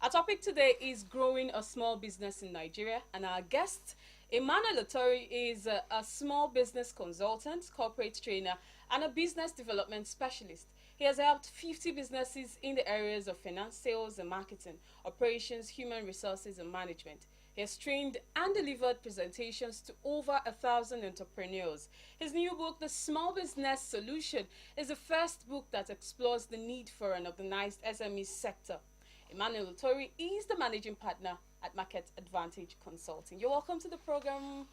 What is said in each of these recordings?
Our topic today is growing a small business in Nigeria, and our guest, Emmanuel Otori, is a small business consultant, corporate trainer, and a business development specialist. He has helped 50 businesses in the areas of finance, sales and marketing, operations, human resources, and management. He has trained and delivered presentations to over 1,000 entrepreneurs. His new book, The Small Business Solution, is the first book that explores the need for an organized SME sector. Emmanuel Otori is the managing partner at Market Advantage Consulting. You're welcome to the program.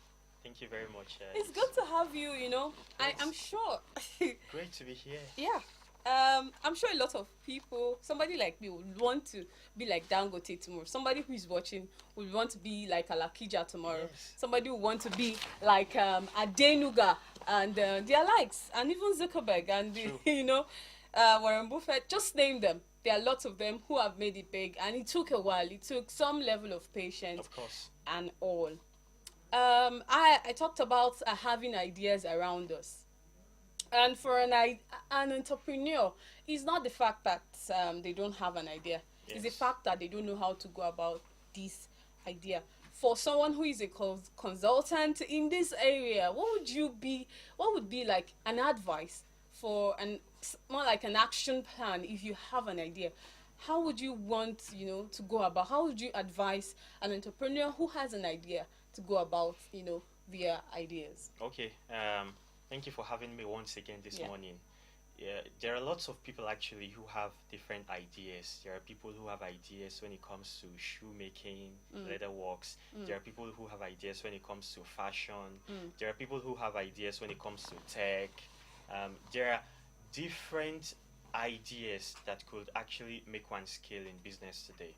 Thank you very much. It's good to have you, you know. I'm sure. Great to be here. Yeah. I'm sure a lot of people, somebody like me would want to be like Dangote tomorrow. Somebody who is watching would want to be like Alakija tomorrow. Yes. Somebody would want to be like Adenuga and their likes, and even Zuckerberg and Warren Buffett. Just name them. There are lots of them who have made it big, and it took a while. It took some level of patience, Of course. and all. I talked about having ideas around us. And for an entrepreneur, it's not the fact that they don't have an idea. Yes. It's the fact that they don't know how to go about this idea. For someone who is a consultant in this area, what would be like an advice for more like an action plan if you have an idea? How would you want, to go about? How would you advise an entrepreneur who has an idea to go about, their ideas? Okay. Thank you for having me once again this morning. Yeah, there are lots of people actually who have different ideas. There are people who have ideas when it comes to shoemaking, leatherworks. There are people who have ideas when it comes to fashion. There are people who have ideas when it comes to tech. There are different ideas that could actually make one scale in business today.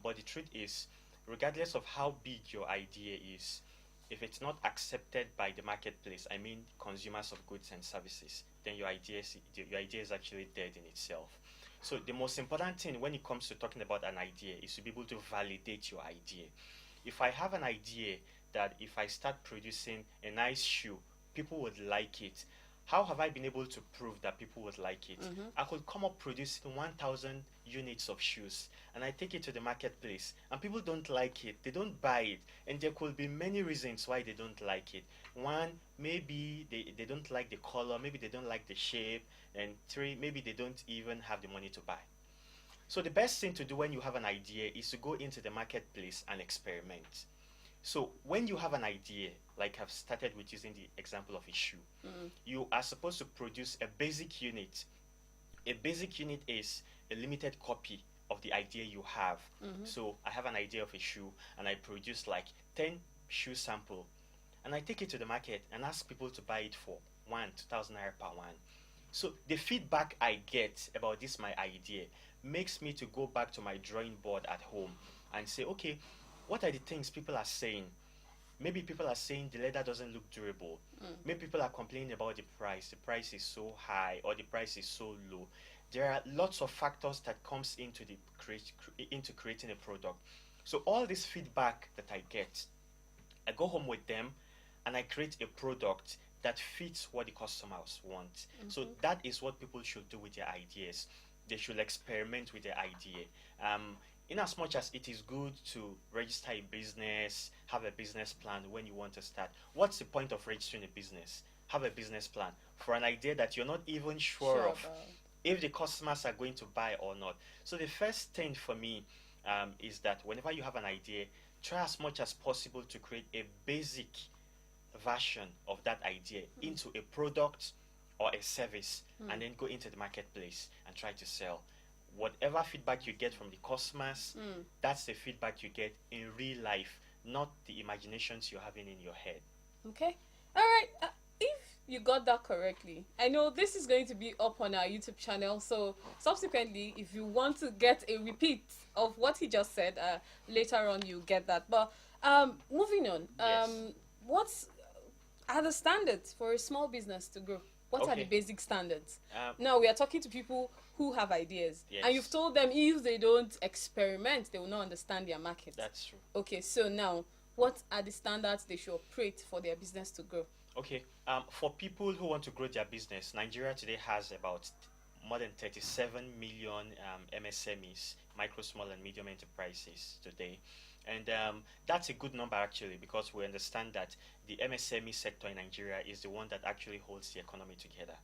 But the truth is, regardless of how big your idea is, if it's not accepted by the marketplace, I mean consumers of goods and services, then your idea is actually dead in itself. So the most important thing when it comes to talking about an idea is to be able to validate your idea. If I have an idea that if I start producing a nice shoe, people would like it, how have I been able to prove that people would like it? I could come up producing 1,000 units of shoes and I take it to the marketplace and people don't like it, they don't buy it, and there could be many reasons why they don't like it. One, maybe they don't like the color, maybe they don't like the shape, and three, maybe they don't even have the money to buy. So the best thing to do when you have an idea is to go into the marketplace and experiment. So when you have an idea, like I've started with using the example of a shoe, you are supposed to produce a basic unit. A basic unit is a limited copy of the idea you have. So I have an idea of a shoe and I produce like 10 shoe sample and I take it to the market and ask people to buy it for 2,000 naira per one. So the feedback I get about this my idea makes me to go back to my drawing board at home and say, okay, what are the things people are saying? Maybe people are saying the leather doesn't look durable. Maybe people are complaining about the price. The price is so high or the price is so low. There are lots of factors that comes into creating a product. So all this feedback that I get, I go home with them and I create a product that fits what the customers want. So that is what people should do with their ideas. They should experiment with their idea. In as much as it is good to register a business, have a business plan when you want to start. What's the point of registering a business? Have a business plan for an idea that you're not even sure of if the customers are going to buy or not. So the first thing for me is that whenever you have an idea, try as much as possible to create a basic version of that idea into a product or a service and then go into the marketplace and try to sell. Whatever feedback you get from the customers, that's the feedback you get in real life, not the imaginations you're having in your head. Okay. All right. If you got that correctly, I know this is going to be up on our YouTube channel. So subsequently, if you want to get a repeat of what he just said, later on you get that. But moving on, what are the standards for a small business to grow? What are the basic standards? Now we are talking to people who have ideas, and you've told them if they don't experiment, they will not understand their market. That's true. Okay, so now what are the standards they should operate for their business to grow? Okay, for people who want to grow their business, Nigeria today has about more than 37 million MSMEs, micro, small, and medium enterprises today. And that's a good number actually, because we understand that the MSME sector in Nigeria is the one that actually holds the economy together.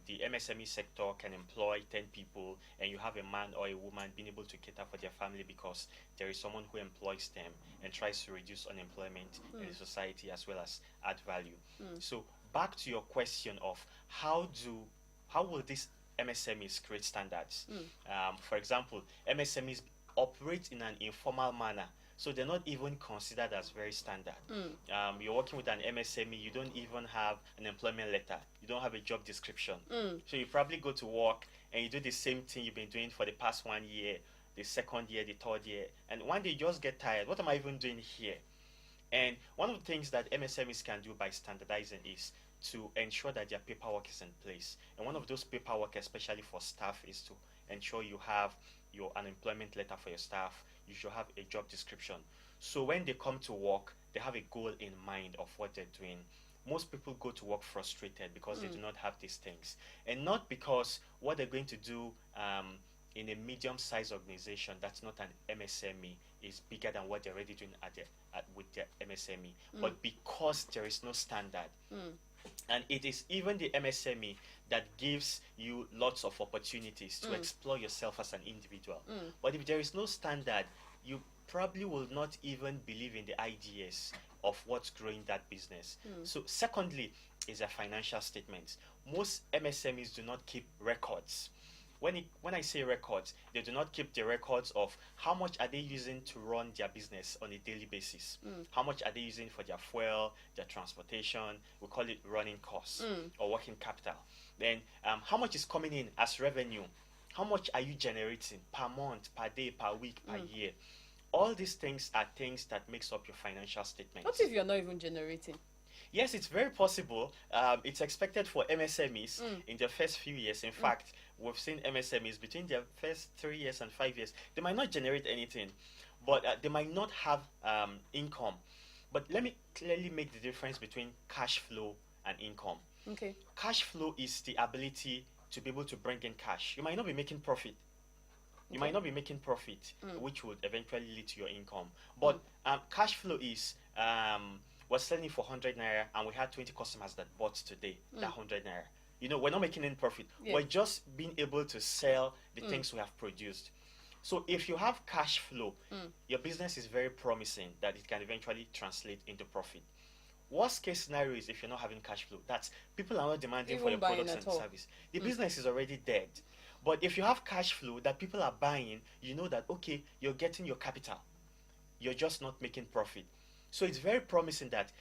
The MSME sector can employ 10 people, and you have a man or a woman being able to cater for their family because there is someone who employs them and tries to reduce unemployment in the society as well as add value. So back to your question of how will these MSMEs create standards? For example, MSMEs operate in an informal manner, so they're not even considered as very standard. You're working with an MSME, you don't even have an employment letter, you don't have a job description. So you probably go to work and you do the same thing you've been doing for the past 1 year, the second year, the third year, and one day you just get tired. What am I even doing here? And one of the things that MSMEs can do by standardizing is to ensure that their paperwork is in place. And one of those paperwork, especially for staff, is to ensure you have your unemployment letter for your staff. You should have a job description. So when they come to work, they have a goal in mind of what they're doing. Most people go to work frustrated because they do not have these things, and not because what they're going to do in a medium-sized organization that's not an MSME is bigger than what they're already doing with their MSME, but because there is no standard. And it is even the MSME that gives you lots of opportunities to explore yourself as an individual. But if there is no standard, you probably will not even believe in the ideas of what's growing that business. So secondly is a financial statement. Most MSMEs do not keep records. When I say records, they do not keep the records of how much are they using to run their business on a daily basis. How much are they using for their fuel, their transportation? We call it running costs or working capital. Then how much is coming in as revenue? How much are you generating per month, per day, per week, per year? All these things are things that makes up your financial statement. What if you're not even generating? Yes, it's very possible. It's expected for MSMEs in the first few years. In fact, we've seen MSMEs between their first 3 years and 5 years. They might not generate anything, but they might not have income. But let me clearly make the difference between cash flow and income. Okay. Cash flow is the ability to be able to bring in cash. You might not be making profit. You might not be making profit, which would eventually lead to your income. But cash flow is we're selling for 100 naira and we had 20 customers that bought today that 100 naira. You know, we're not making any profit. We're just being able to sell the things we have produced. So if you have cash flow, your business is very promising that it can eventually translate into profit. Worst case scenario is if you're not having cash flow. That's people are not demanding for your products and service. The business is already dead. But if you have cash flow that people are buying, you know that, okay, you're getting your capital. You're just not making profit. So it's very promising that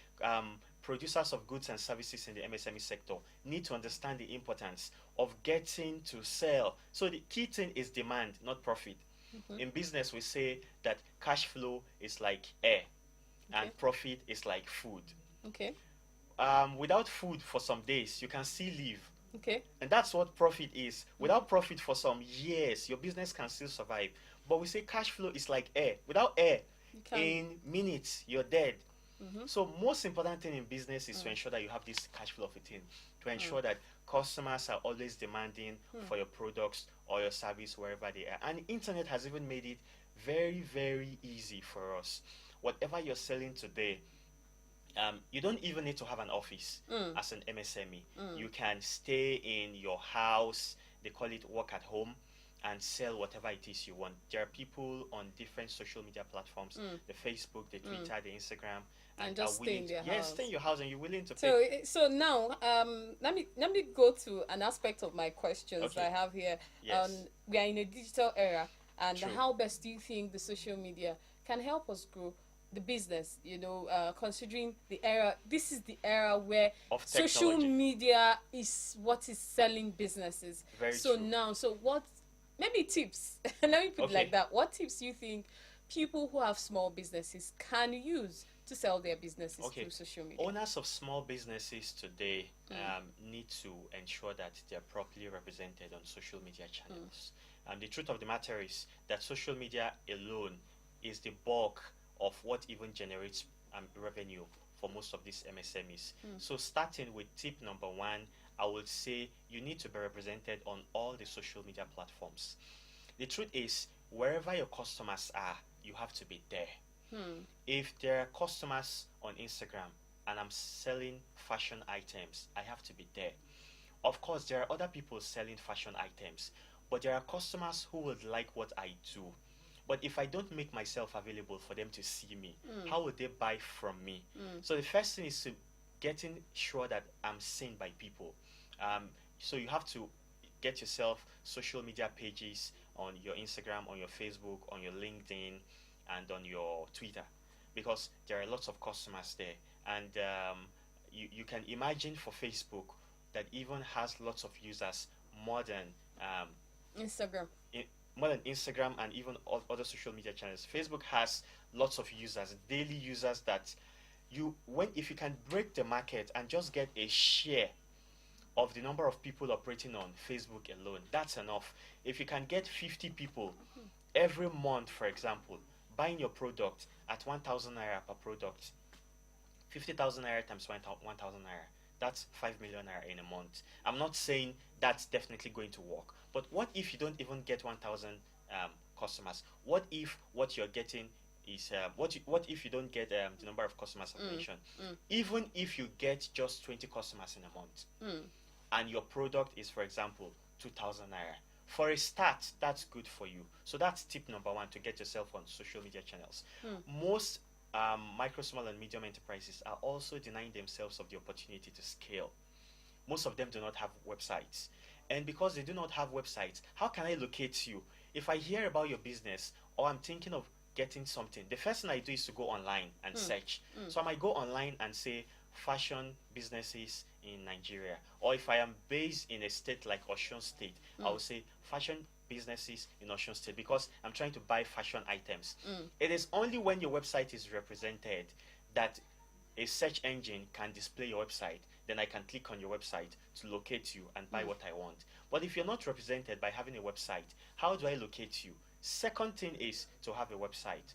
producers of goods and services in the MSME sector need to understand the importance of getting to sell. So the key thing is demand, not profit. In business, we say that cash flow is like air and profit is like food. Okay. Without food for some days, you can still live. Okay. And that's what profit is. Without profit for some years, your business can still survive. But we say cash flow is like air. Without air, in minutes, you're dead. So most important thing in business is to ensure that you have this cash flow of a thing, to ensure that customers are always demanding for your products or your service wherever they are. And the internet has even made it very, very easy for us. Whatever you're selling today, you don't even need to have an office as an MSME. You can stay in your house. They call it work at home, and sell whatever it is you want. There are people on different social media platforms, the Facebook, the Twitter, the Instagram, and just stay in their house. Yes, stay in your house, and you're willing to pay. So now, let me go to an aspect of my questions I have here. Yes. We are in a digital era, and True. how best do you think the social media can help us grow the business? You know, considering the era, this is the era where Of social technology. media is what is selling businesses. Very so true. now, so what? Maybe tips. Let me put it Okay. like that. What tips do you think people who have small businesses can use to sell their businesses through social media? Owners of small businesses today need to ensure that they're properly represented on social media channels. The truth of the matter is that social media alone is the bulk of what even generates revenue for most of these MSMEs. So starting with tip number one, I would say you need to be represented on all the social media platforms. The truth is, wherever your customers are, you have to be there. If there are customers on Instagram and I'm selling fashion items, I have to be there. Of course, there are other people selling fashion items, but there are customers who would like what I do. But if I don't make myself available for them to see me, how would they buy from me? So the first thing is to getting sure that I'm seen by people. So you have to get yourself social media pages on your Instagram, on your Facebook, on your LinkedIn, and on your Twitter, because there are lots of customers there. And you can imagine for Facebook that even has lots of users more than Instagram. More than Instagram and even other social media channels. Facebook has lots of users, daily users, that if you can break the market and just get a share of the number of people operating on Facebook alone, that's enough. If you can get 50 people every month, for example, buying your product at 1,000 naira per product, 50,000 naira times 1,000 naira, that's 5 million naira in a month. I'm not saying that's definitely going to work, but what if you don't even get 1,000 customers? What if what you're getting is what if you don't get the number of customers I mentioned? Even if you get just 20 customers in a month, and your product is, for example, 2,000 naira. For a start, that's good for you. So that's tip number one, to get yourself on social media channels. Most micro, small, and medium enterprises are also denying themselves of the opportunity to scale. Most of them do not have websites. And because they do not have websites, how can I locate you? If I hear about your business or I'm thinking of getting something, the first thing I do is to go online and search. So I might go online and say fashion businesses in Nigeria. Or if I am based in a state like Osun State, I will say fashion businesses in Osun State, because I'm trying to buy fashion items. It is only when your website is represented that a search engine can display your website. Then I can click on your website to locate you and buy what I want. But if you're not represented by having a website, how do I locate you? Second thing is to have a website.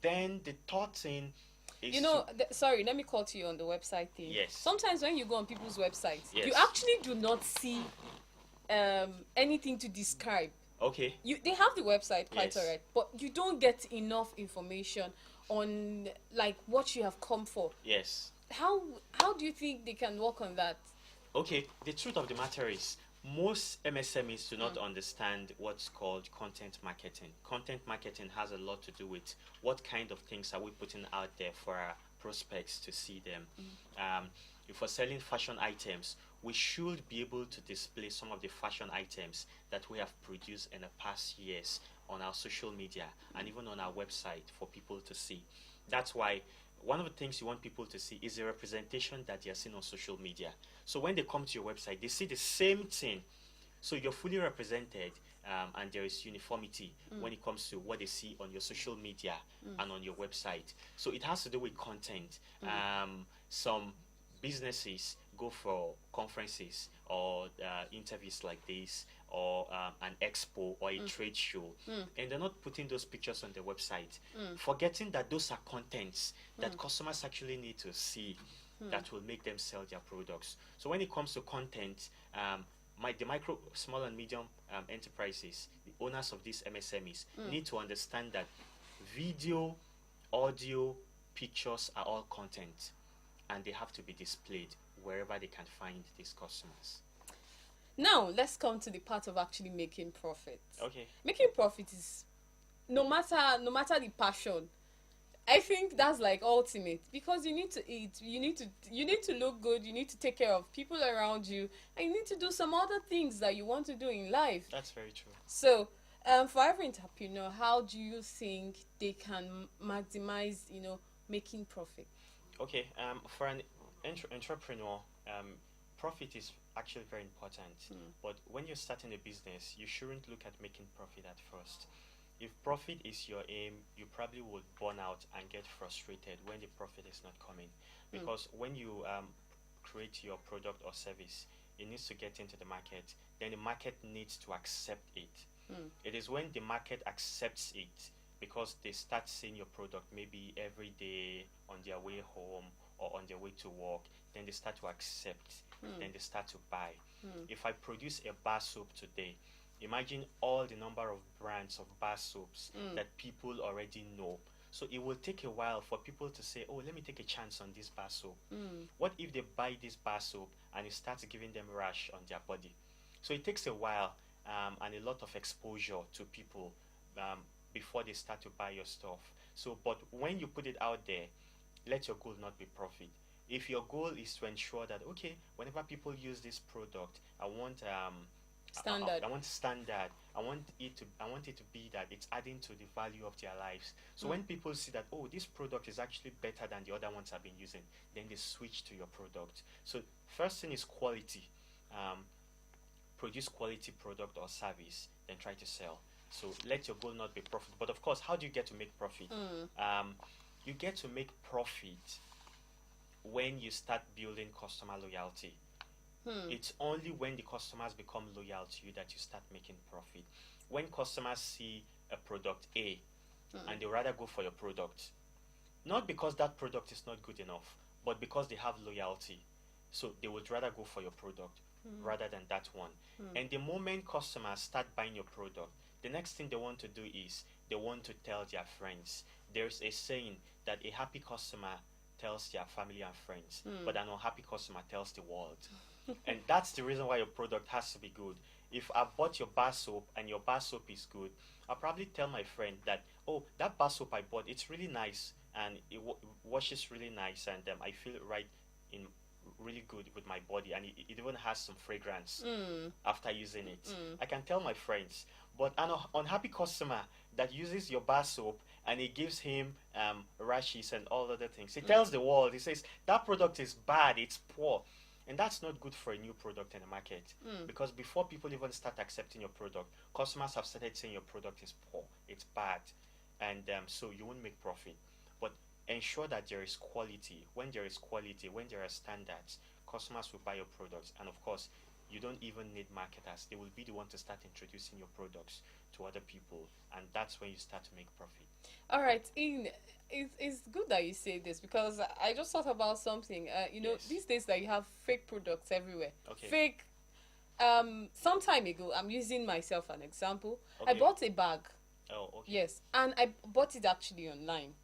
Then the third thing is, sorry, let me cut you on the website thing. Yes. Sometimes when you go on people's websites, yes. you actually do not see anything to describe. Okay. They have the website, quite Yes. alright, but you don't get enough information on like what you have come for. Yes. How do you think they can work on that? Okay, the truth of the matter is, most MSMEs do not understand what's called content marketing. Content marketing has a lot to do with what kind of things are we putting out there for our prospects to see them. If we're selling fashion items, we should be able to display some of the fashion items that we have produced in the past years on our social media and even on our website for people to see. That's why one of the things you want people to see is the representation that they are seeing on social media. So when they come to your website, they see the same thing. So you're fully represented, and there is uniformity when it comes to what they see on your social media and on your website. So it has to do with content. Some businesses go for conferences or interviews like this, or an expo or a trade show, and they're not putting those pictures on their website, forgetting that those are contents that customers actually need to see, that will make them sell their products. So when it comes to content, the micro, small, and medium enterprises, the owners of these MSMEs, need to understand that video, audio, pictures are all content, and they have to be displayed wherever they can find these customers. Now, let's come to the part of actually making profit. Okay. Making profit is, no matter the passion, I think that's like ultimate, because you need to eat, you need to look good, you need to take care of people around you, and you need to do some other things that you want to do in life. That's very true. So, for every entrepreneur, how do you think they can maximize, making profit? Okay. For an entrepreneur, profit is actually very important. But when you're starting a business, you shouldn't look at making profit at first. If profit is your aim, you probably would burn out and get frustrated when the profit is not coming. Because when you create your product or service, it needs to get into the market. Then the market needs to accept it. It is when the market accepts it, because they start seeing your product maybe every day on their way home or on their way to work, then they start to accept, then they start to buy. If I produce a bar soap today, imagine all the number of brands of bar soaps that people already know. So it will take a while for people to say, oh, let me take a chance on this bar soap. What if they buy this bar soap and it starts giving them rash on their body? So it takes a while and a lot of exposure to people before they start to buy your stuff. So, but when you put it out there, let your goal not be profit. If your goal is to ensure that, okay, whenever people use this product, I want Standard. I want standard. I want it to be that it's adding to the value of their lives. So when people see that, oh, this product is actually better than the other ones I've been using, then they switch to your product. So first thing is quality. Produce quality product or service, then try to sell. So let your goal not be profit. But of course, how do you get to make profit? You get to make profit when you start building customer loyalty. It's only when the customers become loyal to you that you start making profit. When customers see a product A and they rather go for your product, not because that product is not good enough, but because they have loyalty. So they would rather go for your product rather than that one. And the moment customers start buying your product, the next thing they want to do is they want to tell their friends. There's a saying that a happy customer tells their family and friends, but an unhappy customer tells the world. And that's the reason why your product has to be good. If I bought your bar soap and your bar soap is good, I'll probably tell my friend that, oh, that bar soap I bought, it's really nice and it washes really nice, and I feel really good with my body, and it even has some fragrance after using it. I can tell my friends. But an unhappy customer that uses your bar soap and it gives him rashes and all other things, he tells the world, he says, that product is bad, it's poor. And that's not good for a new product in the market, because before people even start accepting your product, customers have started saying your product is poor, it's bad, and so you won't make profit. But ensure that there is quality. When there is quality, when there are standards, customers will buy your products. And of course, you don't even need marketers. They will be the one to start introducing your products to other people, and that's when you start to make profit. All right, it's good that you say this, because I just thought about something. Yes. These days that you have fake products everywhere. Okay. Fake. Some time ago, I'm using myself an example. I Okay. bought a bag. Oh, okay. Yes, and I bought it actually online.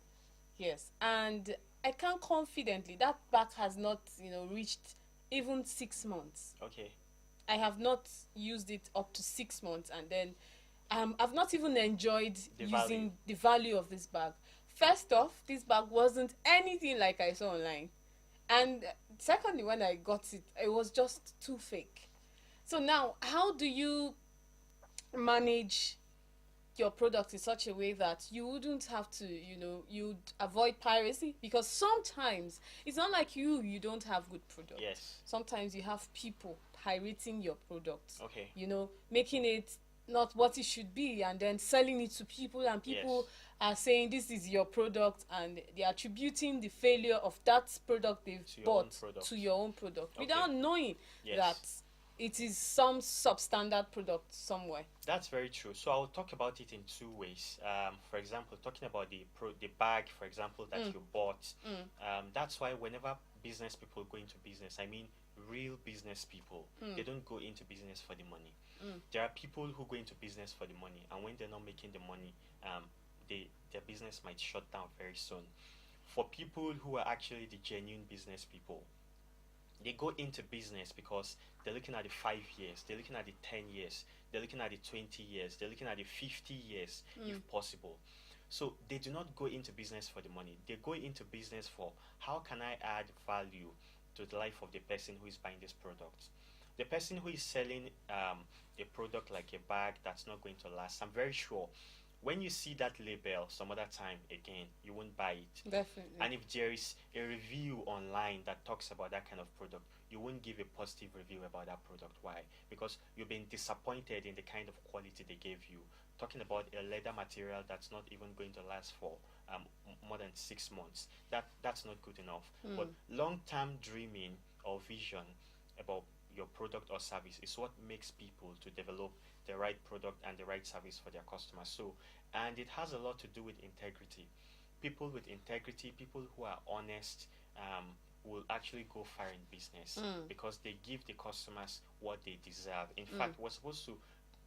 Yes, and I can confidently that bag has not reached even 6 months. Okay. I have not used it up to 6 months, and then I've not even enjoyed using the value of this bag. First off, this bag wasn't anything like I saw online, and secondly, when I got it, it was just too fake. So now, how do you manage your product in such a way that you wouldn't have to, you'd avoid piracy? Because sometimes it's not like you don't have good product. Yes. Sometimes you have people pirating your product. Okay. Making it not what it should be, and then selling it to people, and people are saying this is your product, and they're attributing the failure of that product they've bought to your own product, without knowing that it is some substandard product somewhere. That's very true. So I'll talk about it in two ways. For example, talking about the bag, for example, that you bought. That's why whenever business people go into business, I mean real business people, they don't go into business for the money. There are people who go into business for the money, and when they're not making the money, their business might shut down very soon. For people who are actually the genuine business people, they go into business because they're looking at the 5 years, they're looking at the 10 years, they're looking at the 20 years, they're looking at the 50 years if possible. So they do not go into business for the money. They go into business for, how can I add value to the life of the person who is buying this product? The person who is selling a product like a bag that's not going to last, I'm very sure when you see that label some other time again, you won't buy it. Definitely. And if there is a review online that talks about that kind of product, you won't give a positive review about that product. Why? Because you've been disappointed in the kind of quality they gave you. Talking about a leather material that's not even going to last for more than 6 months. That's not good enough. But long-term dreaming or vision about your product or service is what makes people to develop the right product and the right service for their customers. So, and it has a lot to do with integrity. People with integrity, people who are honest, will actually go far in business because they give the customers what they deserve. In fact, we're supposed to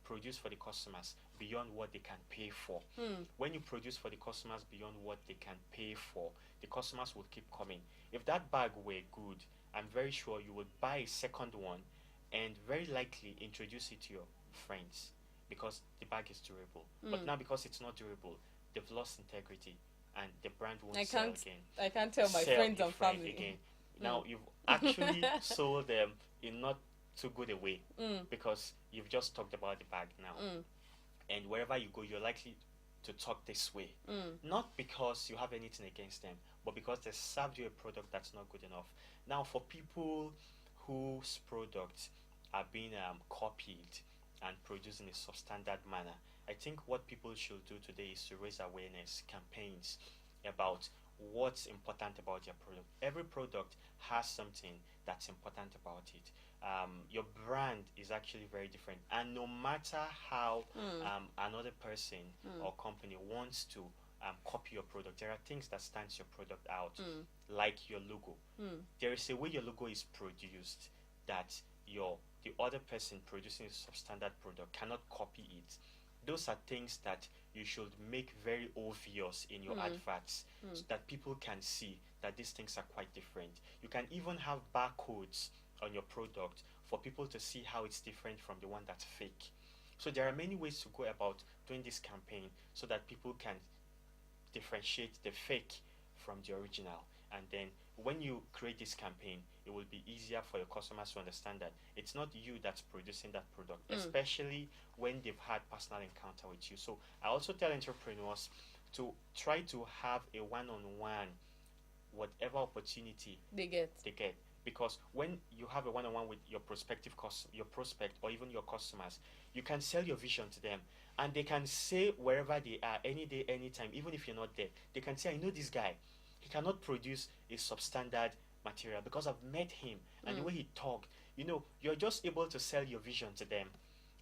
produce for the customers beyond what they can pay for. When you produce for the customers beyond what they can pay for, the customers will keep coming. If that bag were good, I'm very sure you would buy a second one and very likely introduce it to your friends because the bag is durable. But now because it's not durable, they've lost integrity and the brand won't sell again. I can't tell my Sell friends a and friend family. again. Now you've actually sold them in not too good a way because you've just talked about the bag now. And wherever you go, you're likely to talk this way. Not because you have anything against them, but because they served you a product that's not good enough. Now, for people whose products are being copied and produced in a substandard manner, I think what people should do today is to raise awareness campaigns about what's important about your product. Every product has something that's important about it. Your brand is actually very different, and no matter how another person or company wants to copy your product, there are things that stands your product out, like your logo. There is a way your logo is produced that the other person producing a substandard product cannot copy it. Those are things that you should make very obvious in your adverts so that people can see that these things are quite different. You can even have barcodes on your product for people to see how it's different from the one that's fake. So there are many ways to go about doing this campaign so that people can differentiate the fake from the original. And then when you create this campaign, it will be easier for your customers to understand that it's not you that's producing that product, especially when they've had personal encounter with you. So I also tell entrepreneurs to try to have a one-on-one whatever opportunity They get. Because when you have a one-on-one with your your prospect or even your customers, you can sell your vision to them, and they can say wherever they are, any day, anytime, even if you're not there, they can say, I know this guy, he cannot produce a substandard material because I've met him and the way he talked. You're just able to sell your vision to them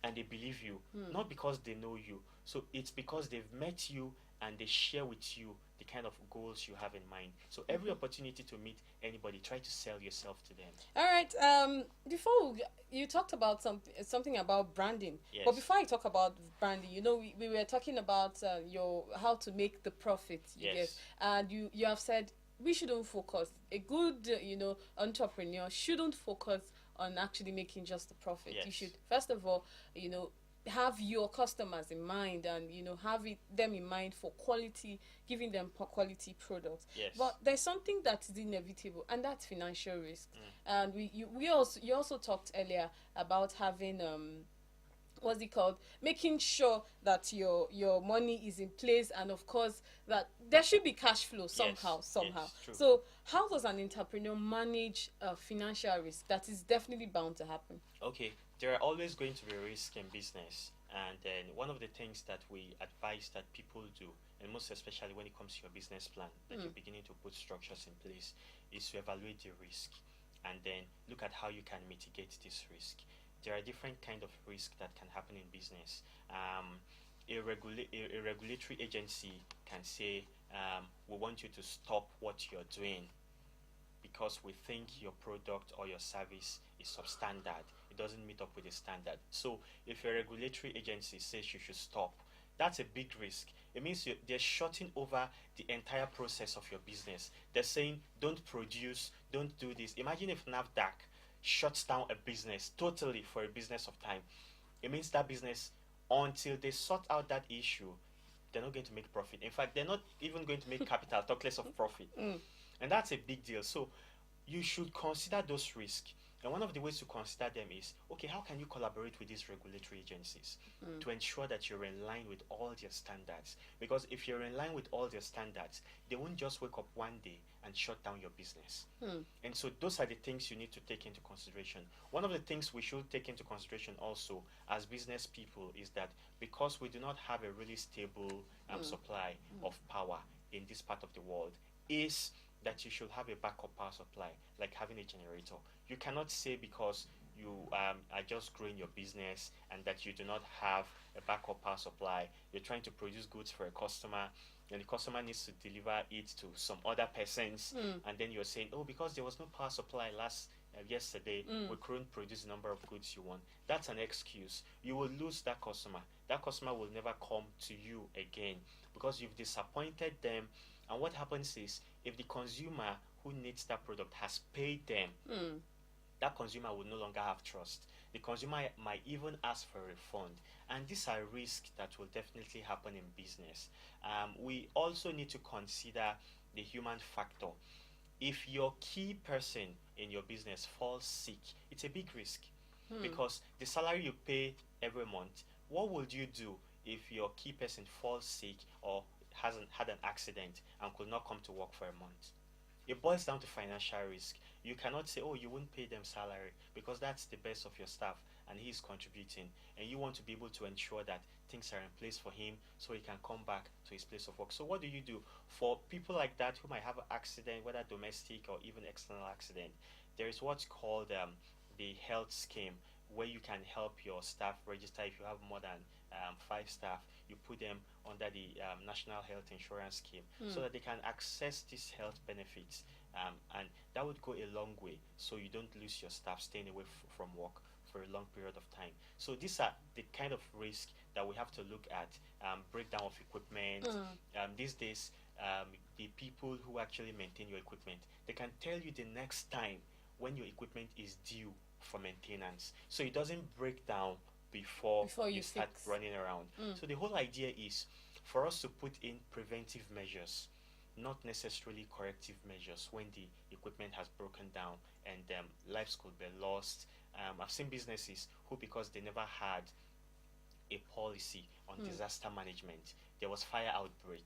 and they believe you, not because they know you. So it's because they've met you and they share with you the kind of goals you have in mind. So every opportunity to meet anybody, try to sell yourself to them. All right. Before you talked about something about branding, Yes. but before I talk about branding, we were talking about your how to make the profit. Yes. And you have said we shouldn't focus. A good entrepreneur shouldn't focus on actually making just the profit. Yes. You should first of all have your customers in mind and them in mind for quality, giving them quality products. Yes. But there's something that is inevitable, and that's financial risk. And you also talked earlier about having what's it called, making sure that your money is in place, and of course that there should be cash flow somehow. Yes, true. So how does an entrepreneur manage financial risk that is definitely bound to happen? Okay, there are always going to be risk in business, and then one of the things that we advise that people do, and most especially when it comes to your business plan that you're beginning to put structures in place, is to evaluate the risk and then look at how you can mitigate this risk. There are different kind of risk that can happen in business. A regulatory agency can say, we want you to stop what you're doing because we think your product or your service is substandard. It doesn't meet up with the standard. So if a regulatory agency says you should stop, that's a big risk. It means they're shutting over the entire process of your business. They're saying, don't produce, don't do this. Imagine if NAFDAC shuts down a business totally for a business of time. It means that business, until they sort out that issue, they're not going to make profit. In fact, they're not even going to make capital, talk less of profit. And that's a big deal. So you should consider those risks. And one of the ways to consider them is, okay, how can you collaborate with these regulatory agencies to ensure that you're in line with all their standards? Because if you're in line with all their standards, they won't just wake up one day and shut down your business. And so those are the things you need to take into consideration. One of the things we should take into consideration also as business people is that because we do not have a really stable supply of power in this part of the world, is that you should have a backup power supply, like having a generator. You cannot say because you are just growing your business and that you do not have a backup power supply, you're trying to produce goods for a customer, and the customer needs to deliver it to some other persons, and then you're saying, oh, because there was no power supply yesterday, we couldn't produce the number of goods you want. That's an excuse. You will lose that customer. That customer will never come to you again because you've disappointed them. And what happens is, if the consumer who needs that product has paid them, that consumer will no longer have trust. The consumer might even ask for a refund. And these are risks that will definitely happen in business. We also need to consider the human factor. If your key person in your business falls sick, it's a big risk because the salary you pay every month, what would you do if your key person falls sick or hasn't had an accident and could not come to work for a month? It boils down to financial risk. You cannot say, oh, you won't pay them salary because that's the best of your staff and he's contributing, and you want to be able to ensure that things are in place for him so he can come back to his place of work. So what do you do for people like that who might have an accident, whether domestic or even external accident? There is what's called the health scheme, where you can help your staff register. If you have more than 5 staff, you put them under the National Health Insurance Scheme so that they can access these health benefits, and that would go a long way so you don't lose your staff staying away from work for a long period of time. So these are the kind of risk that we have to look at. Breakdown of equipment. These days, the people who actually maintain your equipment, they can tell you the next time when your equipment is due for maintenance, so it doesn't break down before you start running around. So the whole idea is for us to put in preventive measures, not necessarily corrective measures when the equipment has broken down and lives could be lost. I've seen businesses who, because they never had a policy on disaster management, there was fire outbreak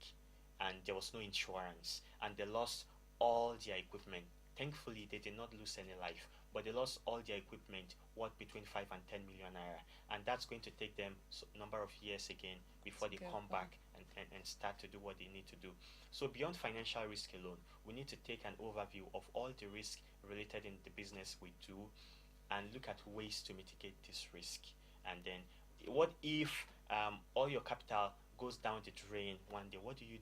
and there was no insurance and they lost all their equipment. Thankfully, they did not lose any life, but they lost all their equipment worth between 5 and 10 million naira, and that's going to take them a number of years again before they come back and start to do what they need to do. So beyond financial risk alone, we need to take an overview of all the risk related in the business we do and look at ways to mitigate this risk. And then what if all your capital goes down the drain one day? What do? You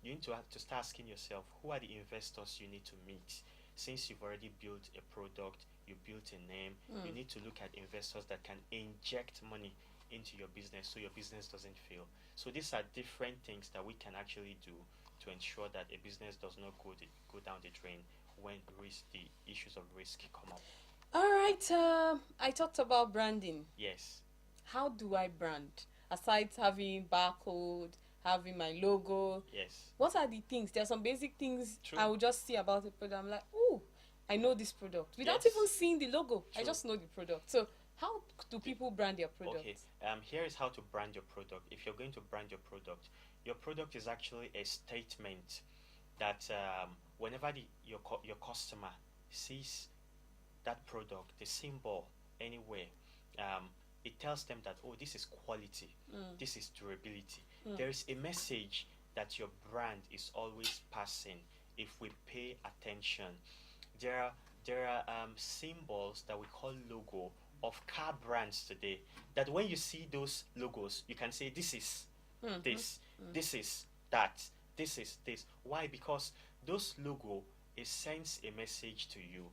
need to start asking yourself, who are the investors you need to meet? Since you've already built a product, you built a name, you need to look at investors that can inject money into your business so your business doesn't fail. So these are different things that we can actually do to ensure that a business does not go down the drain when the issues of risk come up. All right. I talked about branding. Yes. How do I brand? Aside having barcode, having my logo. Yes. What are the things? There are some basic things. True. I will just see about the product. I'm like, oh, I know this product. Without Yes. even seeing the logo. True. I just know the product. So how do people brand their product? Okay. Here is how to brand your product. If you're going to brand your product is actually a statement that whenever your customer sees that product, the symbol anywhere, it tells them that, oh, this is quality, this is durability. There is a message that your brand is always passing if we pay attention. There are symbols that we call logo of car brands today, that when you see those logos, you can say this is this is that, this is this. Why? Because those logo, it sends a message to you.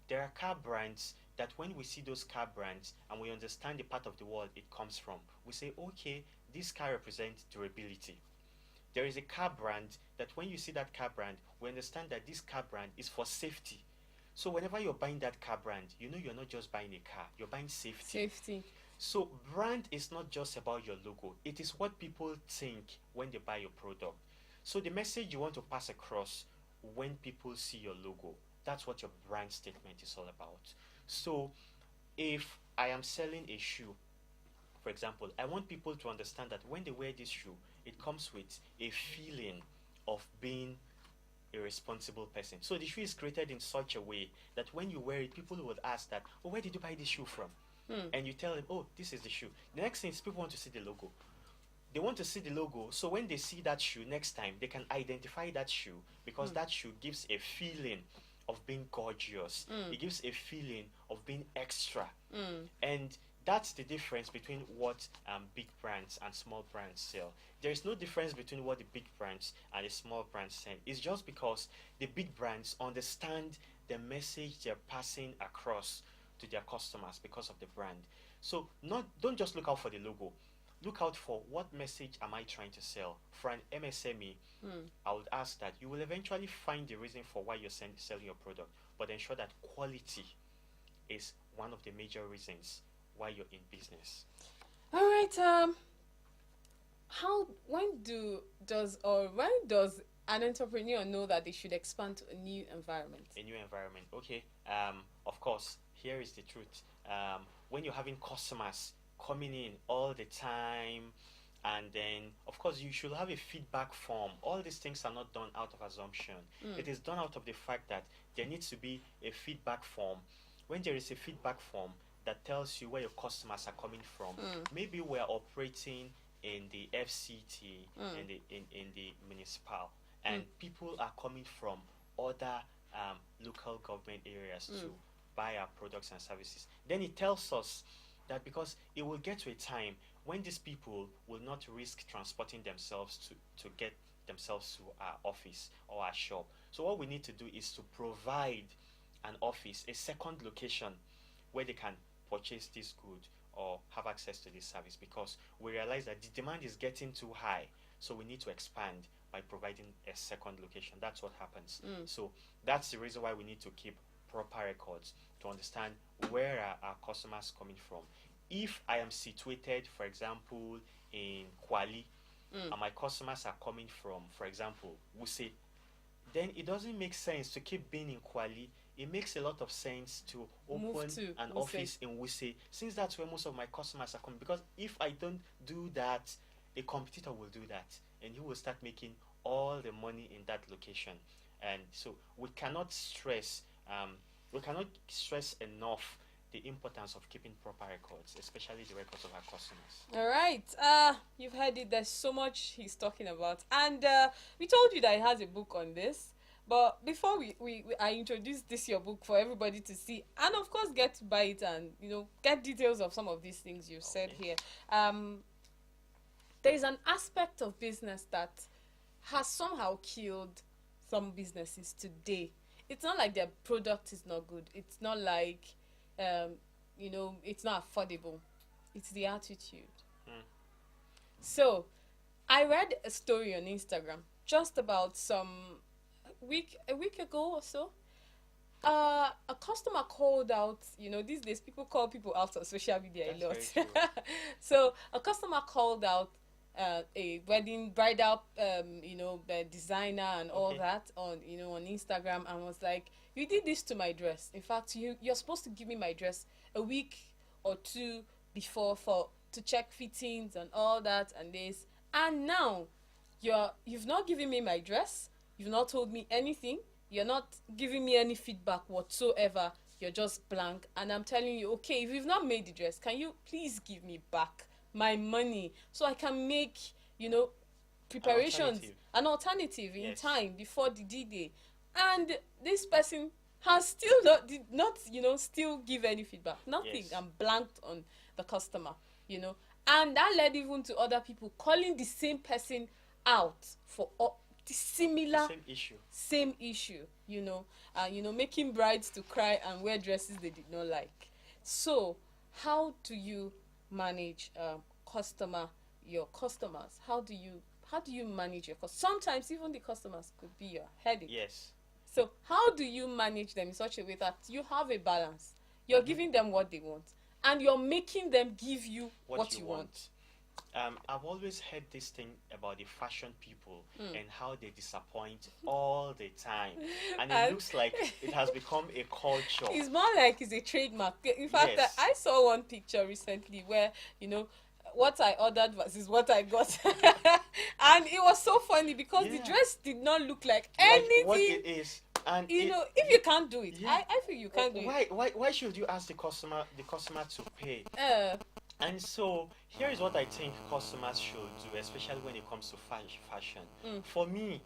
There are car brands that when we see those car brands and we understand the part of the world it comes from, we say, okay, this car represents durability. There is a car brand that when you see that car brand, we understand that this car brand is for safety. So whenever you're buying that car brand, you know you're not just buying a car, you're buying safety. So brand is not just about your logo. It is what people think when they buy your product. So the message you want to pass across when people see your logo, that's what your brand statement is all about. So if I am selling a shoe, for example, I want people to understand that when they wear this shoe, it comes with a feeling of being a responsible person. So the shoe is created in such a way that when you wear it, people would ask that, oh, where did you buy this shoe from? And you tell them, oh, this is the shoe. The next thing is people want to see the logo. They want to see the logo, so when they see that shoe next time, they can identify that shoe because that shoe gives a feeling of being gorgeous. It gives a feeling of being extra. And that's the difference between what big brands and small brands sell. There is no difference between what the big brands and the small brands sell. It's just because the big brands understand the message they're passing across to their customers because of the brand. So don't just look out for the logo. Look out for what message am I trying to sell. For an MSME, I would ask that you will eventually find the reason for why you're selling your product, but ensure that quality is one of the major reasons why you're in business. All right. When does an entrepreneur know that they should expand to a new environment? A new environment. Okay. Of course, here is the truth. When you're having customers coming in all the time, and then of course you should have a feedback form. All these things are not done out of assumption. It is done out of the fact that there needs to be a feedback form. When there is a feedback form that tells you where your customers are coming from, maybe we're operating in the FCT, in the municipal, and people are coming from other local government areas to buy our products and services. Then it tells us that because it will get to a time when these people will not risk transporting themselves to get themselves to our office or our shop. So what we need to do is to provide an office, a second location where they can purchase this good or have access to this service, because we realize that the demand is getting too high. So we need to expand by providing a second location. That's what happens. So that's the reason why we need to keep proper records to understand where are our customers coming from. If I am situated, for example, in Kwali, and my customers are coming from, for example, Wuse, then it doesn't make sense to keep being in Kwali. It makes a lot of sense to open an office in Wuse, since that's where most of my customers are coming. Because if I don't do that, a competitor will do that, and he will start making all the money in that location. And so we cannot stress enough the importance of keeping proper records, especially the records of our customers. All right. You've heard it. There's so much he's talking about, and we told you that he has a book on this. But before I introduce this your book for everybody to see, and of course get to buy it and get details of some of these things you said here. There is an aspect of business that has somehow killed some businesses today. It's not like their product is not good. It's not like it's not affordable. It's the attitude. So I read a story on Instagram just about a week ago or so. A customer called out. These days people call people out on social media a lot. So a customer called out a wedding bridal designer and all that on Instagram, and was like, you did this to my dress. In fact, you're supposed to give me my dress a week or two before to check fittings and all that and this, and now you've not given me my dress. You've not told me anything. You're not giving me any feedback whatsoever. You're just blank. And I'm telling you, okay, if you've not made the dress, can you please give me back my money so I can make, preparations, an alternative in time before the D-Day. And this person has still did not still give any feedback. Nothing. I'm blanked on the customer, And that led even to other people calling the same person out for the similar same issue, making brides to cry and wear dresses they did not like. So how do you manage your customers? How do you manage your customers? Sometimes even the customers could be your headache. Yes. So how do you manage them in such a way that you have a balance? You're giving them what they want, and you're making them give you what you want. I've always heard this thing about the fashion people and how they disappoint all the time, and it looks like it has become a culture. It's more like it's a trademark. In fact, I saw one picture recently where what I ordered versus what I got, and it was so funny because the dress did not look like anything. What it is. And if you can't do it, I feel you can't do it. Why should you ask the customer to pay? And so here is what I think customers should do, especially when it comes to fashion. For me,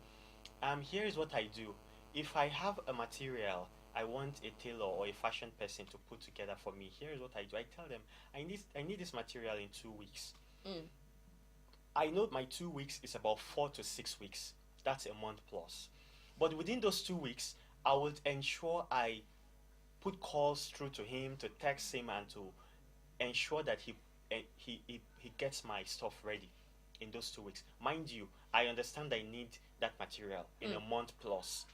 here is what I do. If I have a material I want a tailor or a fashion person to put together for me. Here is what I do. I tell them, I need this material in 2 weeks. Mm. I know my 2 weeks is about 4 to 6 weeks. That's a month plus. But within those 2 weeks, I will ensure I put calls through to him, to text him, and to ensure that he gets my stuff ready in those 2 weeks. Mind you, I understand I need that material in a month plus.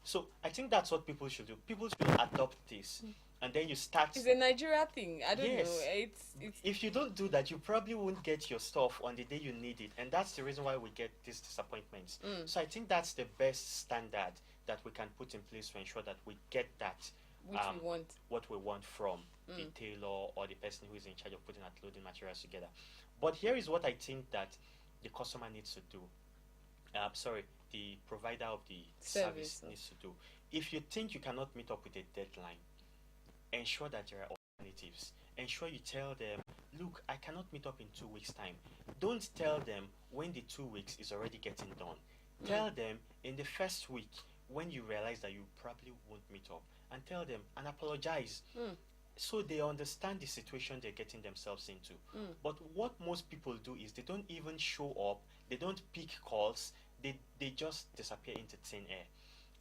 So I think that's what people should do. People should adopt this, and then you start. It's a Nigeria thing. I don't Yes. know. It's If you don't do that, you probably won't get your stuff on the day you need it, and that's the reason why we get these disappointments. So I think that's the best standard that we can put in place to ensure that we get that which we want. what we want from the tailor or the person who is in charge of putting our clothing materials together. But here is what I think that the customer needs to do. The provider of the service needs to do. If you think you cannot meet up with a deadline, ensure that there are alternatives. Ensure you tell them, look, I cannot meet up in 2 weeks' time. Don't tell them when the 2 weeks is already getting done. Tell them in the first week when you realize that you probably won't meet up, and tell them and apologize. So they understand the situation they're getting themselves into. But what most people do is they don't even show up, they don't pick calls, they just disappear into thin air.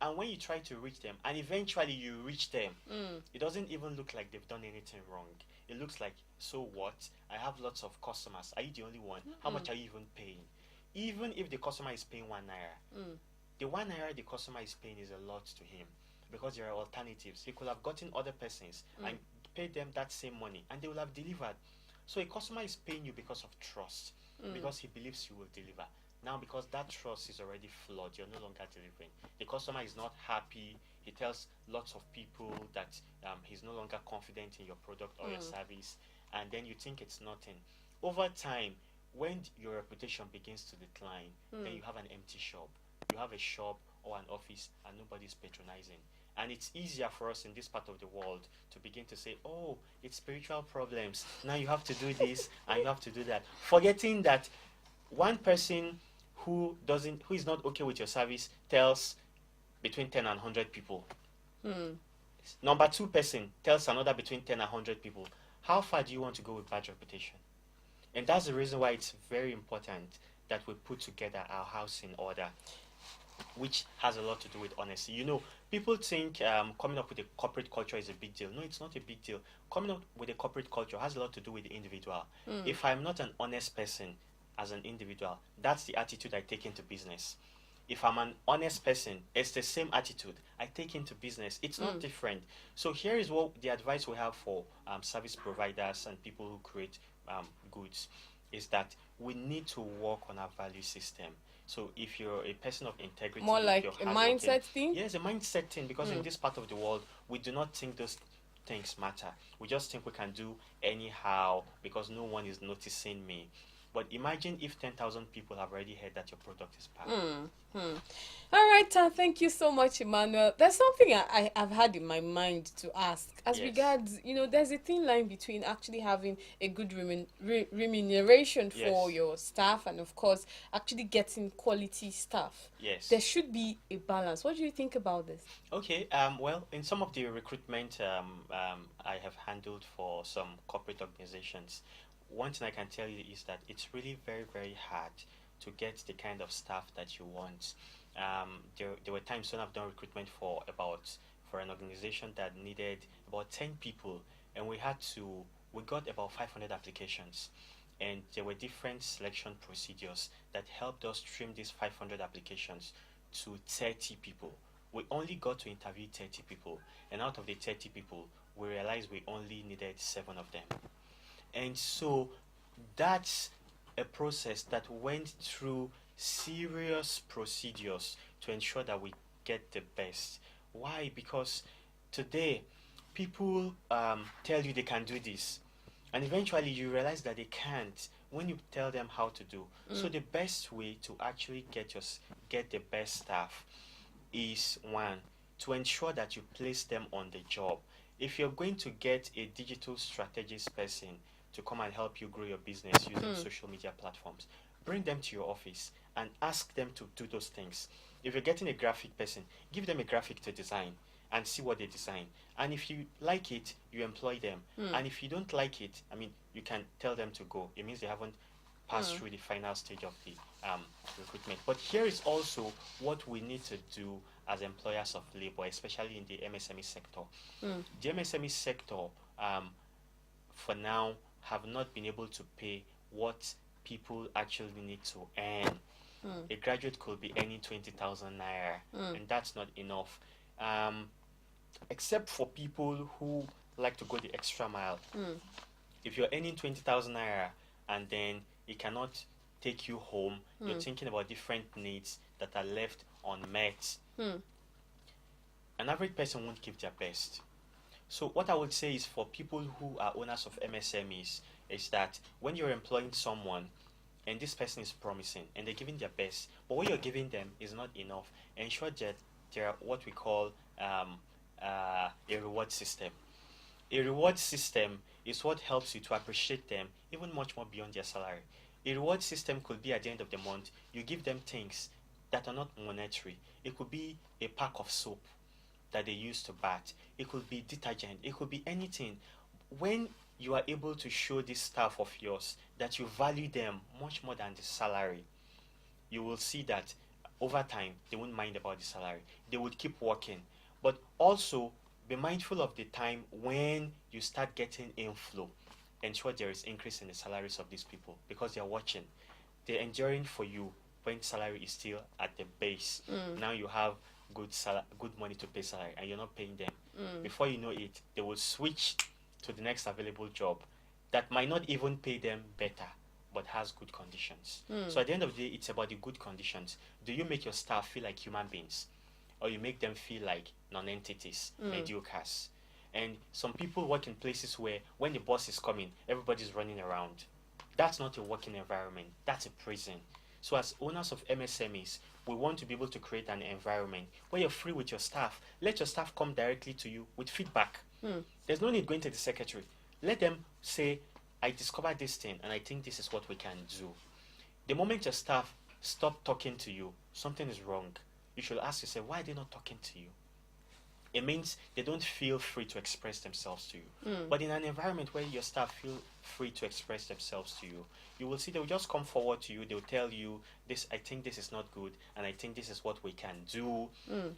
And when you try to reach them, and eventually you reach them, it doesn't even look like they've done anything wrong. It looks like, so what? I have lots of customers. Are you the only one? How much are you even paying? Even if the customer is paying 1 naira, the 1 naira the customer is paying is a lot to him, because there are alternatives. He could have gotten other persons and paid them that same money, and they will have delivered. So a customer is paying you because of trust, because he believes you will deliver. Now, because that trust is already flawed, you're no longer delivering. The customer is not happy. He tells lots of people that he's no longer confident in your product or your service, and then you think it's nothing. Over time, when your reputation begins to decline, then you have an empty shop. You have a shop or an office, and nobody's patronizing. And it's easier for us in this part of the world to begin to say, oh, it's spiritual problems. Now you have to do this and you have to do that. Forgetting that one person who is not okay with your service tells between 10 and 100 people. Number 2 person tells another between 10 and 100 people. How far do you want to go with bad reputation? And that's the reason why it's very important that we put together our house in order, which has a lot to do with honesty. You know, people think coming up with a corporate culture is a big deal. No, it's not a big deal. Coming up with a corporate culture has a lot to do with the individual. If I'm not an honest person as an individual, that's the attitude I take into business. If I'm an honest person, it's the same attitude I take into business. It's not different. So here is what the advice we have for service providers and people who create goods is that we need to work on our value system. So if you're a person of integrity, more like a mindset thing? Yes, a mindset thing, because in this part of the world, we do not think those things matter. We just think we can do anyhow because no one is noticing me. But imagine if 10,000 people have already heard that your product is bad. All right, thank you so much, Emmanuel. There's something I've had in my mind to ask. As regards, there's a thin line between actually having a good remuneration for your staff and, of course, actually getting quality staff. Yes. There should be a balance. What do you think about this? Okay, well, in some of the recruitment I have handled for some corporate organizations, one thing I can tell you is that it's really very, very hard to get the kind of staff that you want. There were times when I've done recruitment for an organization that needed about 10 people, and we got about 500 applications, and there were different selection procedures that helped us trim these 500 applications to 30 people. We only got to interview 30 people, and out of the 30 people, we realized we only needed 7 of them. And so that's a process that went through serious procedures to ensure that we get the best. Why? Because today people tell you they can do this, and eventually you realize that they can't when you tell them how to do. So the best way to actually get the best staff is, one, to ensure that you place them on the job. If you're going to get a digital strategist person to come and help you grow your business using social media platforms, bring them to your office and ask them to do those things. If you're getting a graphic person, give them a graphic to design and see what they design. And if you like it, you employ them. And if you don't like it, I mean, you can tell them to go. It means they haven't passed through the final stage of the recruitment. But here is also what we need to do as employers of labor, especially in the MSME sector. The MSME sector, for now, have not been able to pay what people actually need to earn. A graduate could be earning 20,000 naira, and that's not enough. Except for people who like to go the extra mile. If you're earning 20,000 naira and then it cannot take you home, you're thinking about different needs that are left unmet. An average person won't give their best. So what I would say is, for people who are owners of MSMEs, is that when you're employing someone and this person is promising and they're giving their best, but what you're giving them is not enough, ensure that there are what we call a reward system. A reward system is what helps you to appreciate them even much more beyond their salary. A reward system could be, at the end of the month, you give them things that are not monetary. It could be a pack of soap that they use to bath. It could be detergent. It could be anything. When you are able to show this staff of yours that you value them much more than the salary, you will see that over time they won't mind about the salary. They would keep working. But also be mindful of the time when you start getting inflow. Ensure there is increase in the salaries of these people, because they are watching. They're enduring for you when salary is still at the base. Now you have good money to pay salary, and you're not paying them. Before you know it, they will switch to the next available job that might not even pay them better, but has good conditions. So at the end of the day, it's about the good conditions. Do you make your staff feel like human beings, or you make them feel like non-entities, mediocres? And some people work in places where when the boss is coming, everybody's running around. That's not a working environment. That's a prison. So as owners of MSMEs, we want to be able to create an environment where you're free with your staff. Let your staff come directly to you with feedback. There's no need going to the secretary. Let them say, I discovered this thing and I think this is what we can do. The moment your staff stop talking to you, something is wrong. You should ask yourself, why are they not talking to you? It means they don't feel free to express themselves to you. But in an environment where your staff feel free to express themselves to you, you will see they will just come forward to you. They'll tell you, this, I think this is not good, and I think this is what we can do.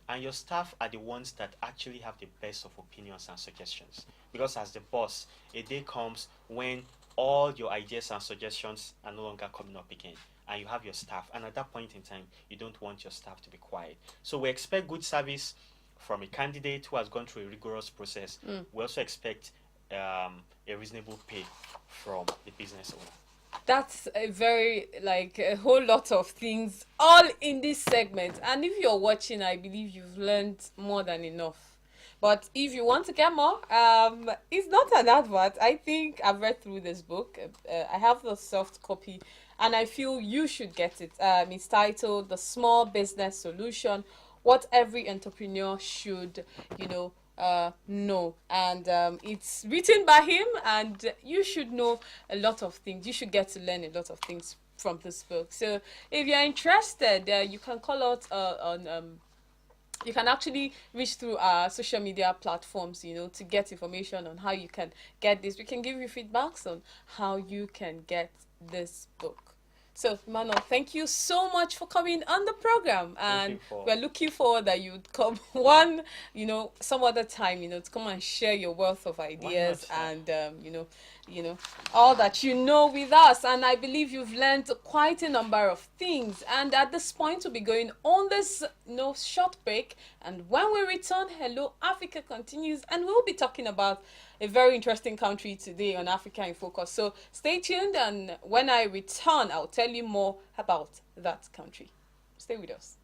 And your staff are the ones that actually have the best of opinions and suggestions. Because as the boss, a day comes when all your ideas and suggestions are no longer coming up again, and you have your staff. And at that point in time, you don't want your staff to be quiet. So we expect good service from a candidate who has gone through a rigorous process. We also expect a reasonable pay from the business owner. That's a whole lot of things all in this segment. And if you're watching, I believe you've learned more than enough. But if you want to get more, it's not an advert. I think I've read through this book. I have the soft copy, and I feel you should get it. It's titled The Small Business Solution: What Every Entrepreneur Should, know. And it's written by him, and you should know a lot of things. You should get to learn a lot of things from this book. So if you're interested, you can call out on you can actually reach through our social media platforms, to get information on how you can get this. We can give you feedbacks on how you can get this book. So, Emmanuel, thank you so much for coming on the program, and we're looking forward that you'd come some other time, to come and share your wealth of ideas and, all that you know with us. And I believe you've learned quite a number of things. And at this point, we'll be going on this short break. And when we return, Hello Africa continues, and we'll be talking about a very interesting country today on Africa in Focus. So stay tuned, and when I return, I'll tell you more about that country. Stay with us.